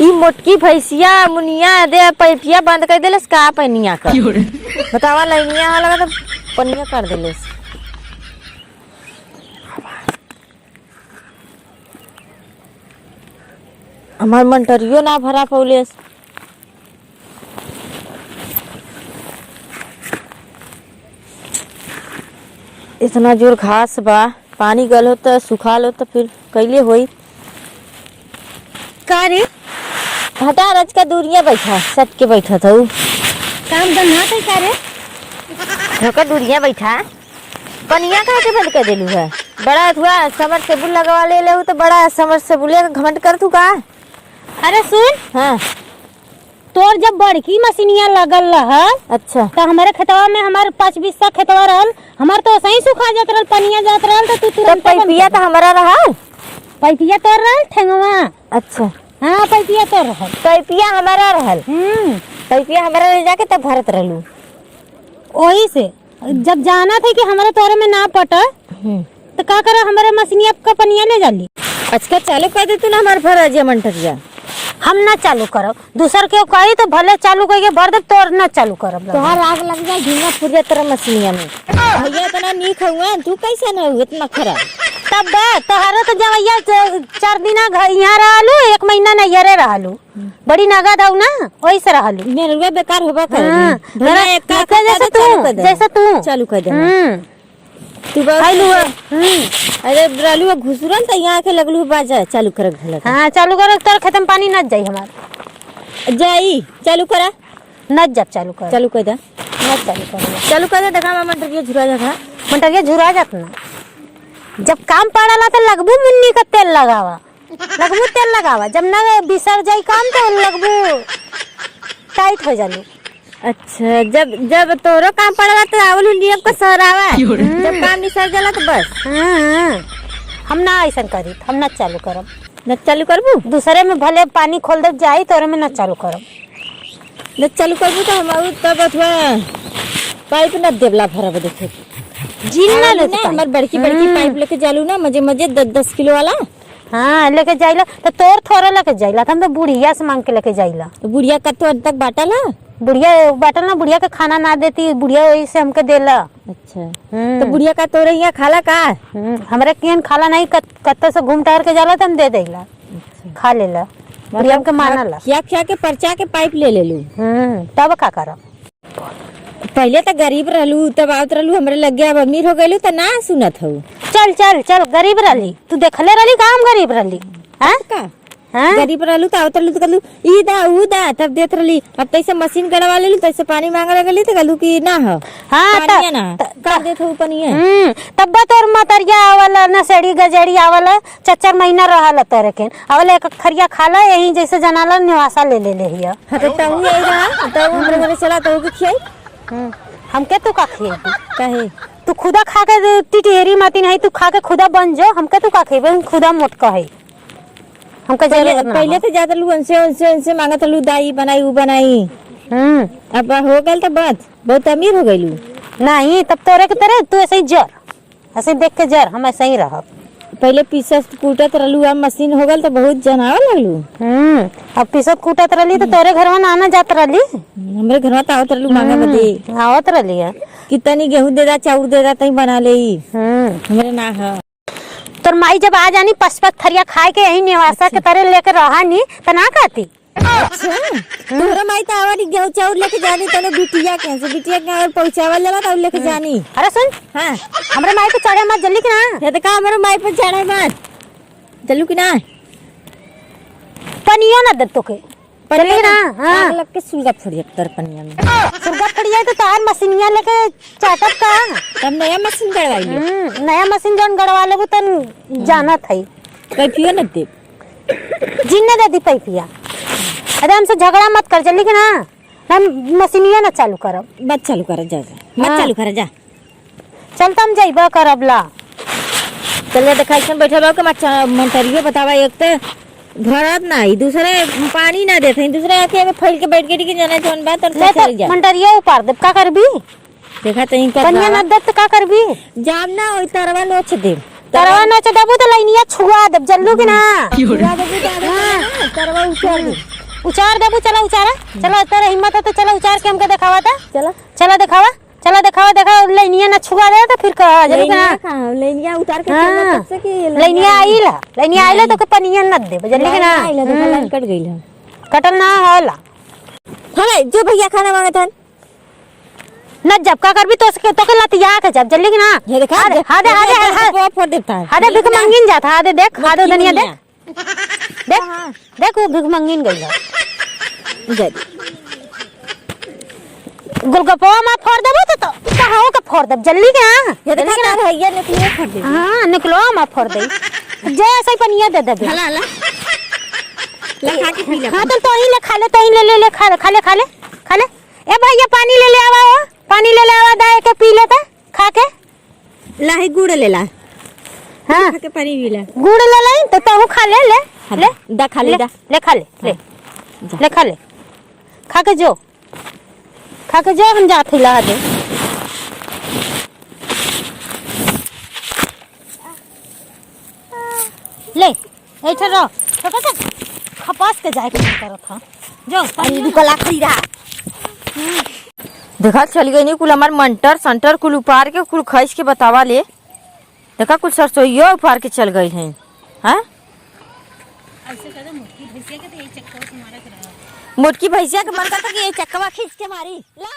ई मोटकी भैंसिया मुनिया दे पैपिया बंद कर देलस का पनिया का बतावा लाइनिया वाला तो पनिया कर देलस। हमार मंटरियो ना भरा पौलेस। इतना जोर घास बा, पानी गल हो तो सुखाल हो तो फिर कैले होई का रे हटा रज का दूरिया बैठा सट के बैठा था काम धंधा तो का रे धोका दूरिया बैठा पनिया कहा के बंद कर देलू है। बड़ा हुआ समर सेबुल लगवा ले तो बड़ा समर सेबुले का घमंड कर तू का। अरे सुन हाँ तोर जब बड़की मशीनिया लगल रहल अच्छा तो हमारे खेतवा में हमारे 5 बिस्सा खेतवा रहल हमार तो सही सुखा जात रहल पनिया जात रहल तो तू तुरंत पैपिया तो हमारा रहा पैपिया तोर रहल ठेंगवा। अच्छा हाँ पैपिया तोर रहल पैपिया हमारा रहल पैपिया हमारा ले जाके तब भरत रहलू। वही से जब जाना था कि हमारे तोरे में ना पटा तो का करा हमारे मशीनिया का पनिया ले जाली। अच्छा चालू कर दे तू ना हमारे भर अजय मंटरिया। हम ना चालू करब दूसर के कही तो भले चालू करके भर दे तोर ना चालू करब। तोहार आग लग जाए झींगा फुरिया तेरा मशीनिया में भैया इतना नीक हुआ तू कैसे न हुआ इतना खराब। तब तोहरा तो जवैया 4 दिन यहाँ रहलू 1 महीना नैहरे रहलू बड़ी नगद हूँ ना वही से रहलू मेरे बेकार होबा कर जैसे तू चालू कर दे तू अरे ब्रालू घुसरन तो यहाँ के लगलू बाजा चालू कर घलक। हाँ चालू कर तोर खेत में पानी न जाई हमार जाई चालू करा न जब चालू कर चालू कर दे न चालू कर दे देखा मंटरिया झुरा जा मंटरिया झुरा जात ना जब काम पड़ला तो लगबू मुन्नी का तेल लगावा जब ना बिसर जाई काम तो लगबू टाइट हो जालू। अच्छा जब जब तोरो काम पड़ला तो आवलू नियम का सहरावा जब काम निसर जाला तो बस। हम ना ऐसा करी हम ना चालू करब न चालू करबू दूसरे में भले पानी खोल दे जाई तोरे में ना चालू करब न चालू करबू तो हम तब अथवा पाइप न देवला भरब देखे जीन ना ले हमार बड़की पाइप लेके जालू ना मजे 10 किलो वाला। हाँ लेके जाइला तो तोर थोड़ा लेके जाइला हम तो बुढ़िया से मांग के लेके जाइला तो बुढ़िया कत्तो अंत तक बाटल है बुढ़िया बाटल ना बुढ़िया का खाना ना देती बुढ़िया वही से हमके देला। अच्छा तो बुढ़िया का तोरे यहाँ खाला का हमारे किन खाला नहीं कत्तो से घूम टहर के जाला तो हम दे देला खा लेला बुढ़िया हमके मानला खिया के परचा के पाइप ले लेलू। तब का करब पहले तो गरीब रहलू तब आवत रहलू हमरे लग गया अब अमीर हो गइलू तो ना सुनत हूँ। चल चल चल गरीब रहली तू देखले रहली का हम गरीब रहली हाँ गरीब रहलू तो आवत रहलू तो कहलू ई दा ऊ दा तब देत रहली अब तैसे मशीन गड़वा लेलू तैसे पानी मांगे लगली तो कहलू कि ना हो हाँ ना कर देत हूँ पनिया तब तोर मतरिया आवला नसेड़ी गजेड़ी आवला 4 महीना रहला तोरे के आवला एक खरिया खाला यही जैसे जनाला निवासा ले हिया तो तऊ यही रहा तब हमरे घरे चला तऊ के खियाई हमके तू का खिएबू कहे तू खुदा खा के टिटेरी माती नहीं तू खा के खुदा बन जो हमके तू का खिएबे हम खुदा मोट कहे हमके पहले तो ज्यादा लू उनसे मांगत लू दाई बनाई ऊ बनाई अब हो गल तो बात बहुत अमीर हो गइलू। नहीं तब तोरे के तरह तू ऐसे ही जर ऐसे देख के जर हम ऐसे ही रह पहले पीसत कूटत रहलू अब मशीन हो गल तो बहुत जनावर लगलू। अब पीसत कूटत रहली तो तोरे घर में आना जात रहली हमरे घर में तो आवत रहलू मांगा बदे आवत रहली है कितनी गेहूं दे दा चाउर दे दा तई बना ले हमरे ना है। तोर माई जब आ जानी 5 थरिया खाए के यही निवासा के तरह लेकर रहा नी तो ना खाती। अच्छा तोरा माई तो आवानी गेहूं चाउर लेके जानी तने बिटिया के और पहुंचावा लेला तब लेके जानी। अरे सुन हां हमरे माई पे चढ़े मत जल्दी कि ना ये तो का हमरे माई पे चढ़े मत चलू कि ना पनिया ना दे तोके चली ना। हां लग के सुलगा फड़िया तर पनिया में सुलगा फड़िया तो तार मशीनिया लेके चाटत का तब नया मशीन गड़वाई नया मशीन जन गड़वा लेबू तन जाना थई पैपिया न दे जिन्ने दे दी पैपिया। अरे हमसे झगड़ा मत कर जल्दी कि ना हम मशीनिया ना चालू करब मत चालू कर जा मत चालू कर जा चल तम जाइबा करब ला चलिए देखा बैठल रहो के मंटरियो बतावा एक तो भरत नहीं दूसरे पानी ना देते दूसरे आके में फैल के बैठ के जाना जौन बात और चल जा मंटरिया उपार दे का करबी देखा तई पनिया ना दे तो का करबी जाम ना ओई तरवा नोच दे तरवा न चढ़ाबू तो लइनिया छुआ देब जल्लू के ना तरवा उछाल दे। उचार देबू चला उचारा चला तेरा हिम्मत है तो चला उचार के हमके दिखावा था चला चला दिखावा देखा लइनिया ना छुआ दे तो फिर कह जल्लू के ना लेनिया उतार के हाँ। तब से कि लइनिया आइला तो के पनिया न दे जल्लू के ना आइला देखा लाइन कट गइल है। कटल ना होला हले जो भैया खाना मांगत हन न जब का करबी तो के लतिया के जब जल्दी के ना ये देखा हादे फोड़ देता है। हादे भिख मंगिन जाता हादे देख हादे दुनिया देख वो भिख मंगिन गई है गोलगप्पा में फोड़ देबो तो कहां का फोड़ देब जल्दी के हां ये देखा ना भैया निकलिए फोड़ दे। हां निकलो में फोड़ दे जैसे पनिया दे देबे हला हला ले खा के पी ले। हां तो ही ले खा ले तो ही ले खा ले ए भैया पानी ले आवा पानी ले आवा दाए के पी लेता खा के लाही गुड़ ले ला। हां खा के पानी पी ले। गुड़ ले लाई तो तू खा ले दा खा ले दा ले खा ले खा ले खा के जो हम जाते ला दे ले ऐठा रहो तो खपास के जाए के करत हां जो पानी दुकला खरीदा। देखा चल गई नहीं कुल हमार मंटर संटर कुल उपार के कुल खैस के बतावा ले। देखा कुल सरसोइयो उपार के चल गई हैं। हाँ मोटकी भैंसिया के मन करता कि ये चक्कवा खींच के मारी ला।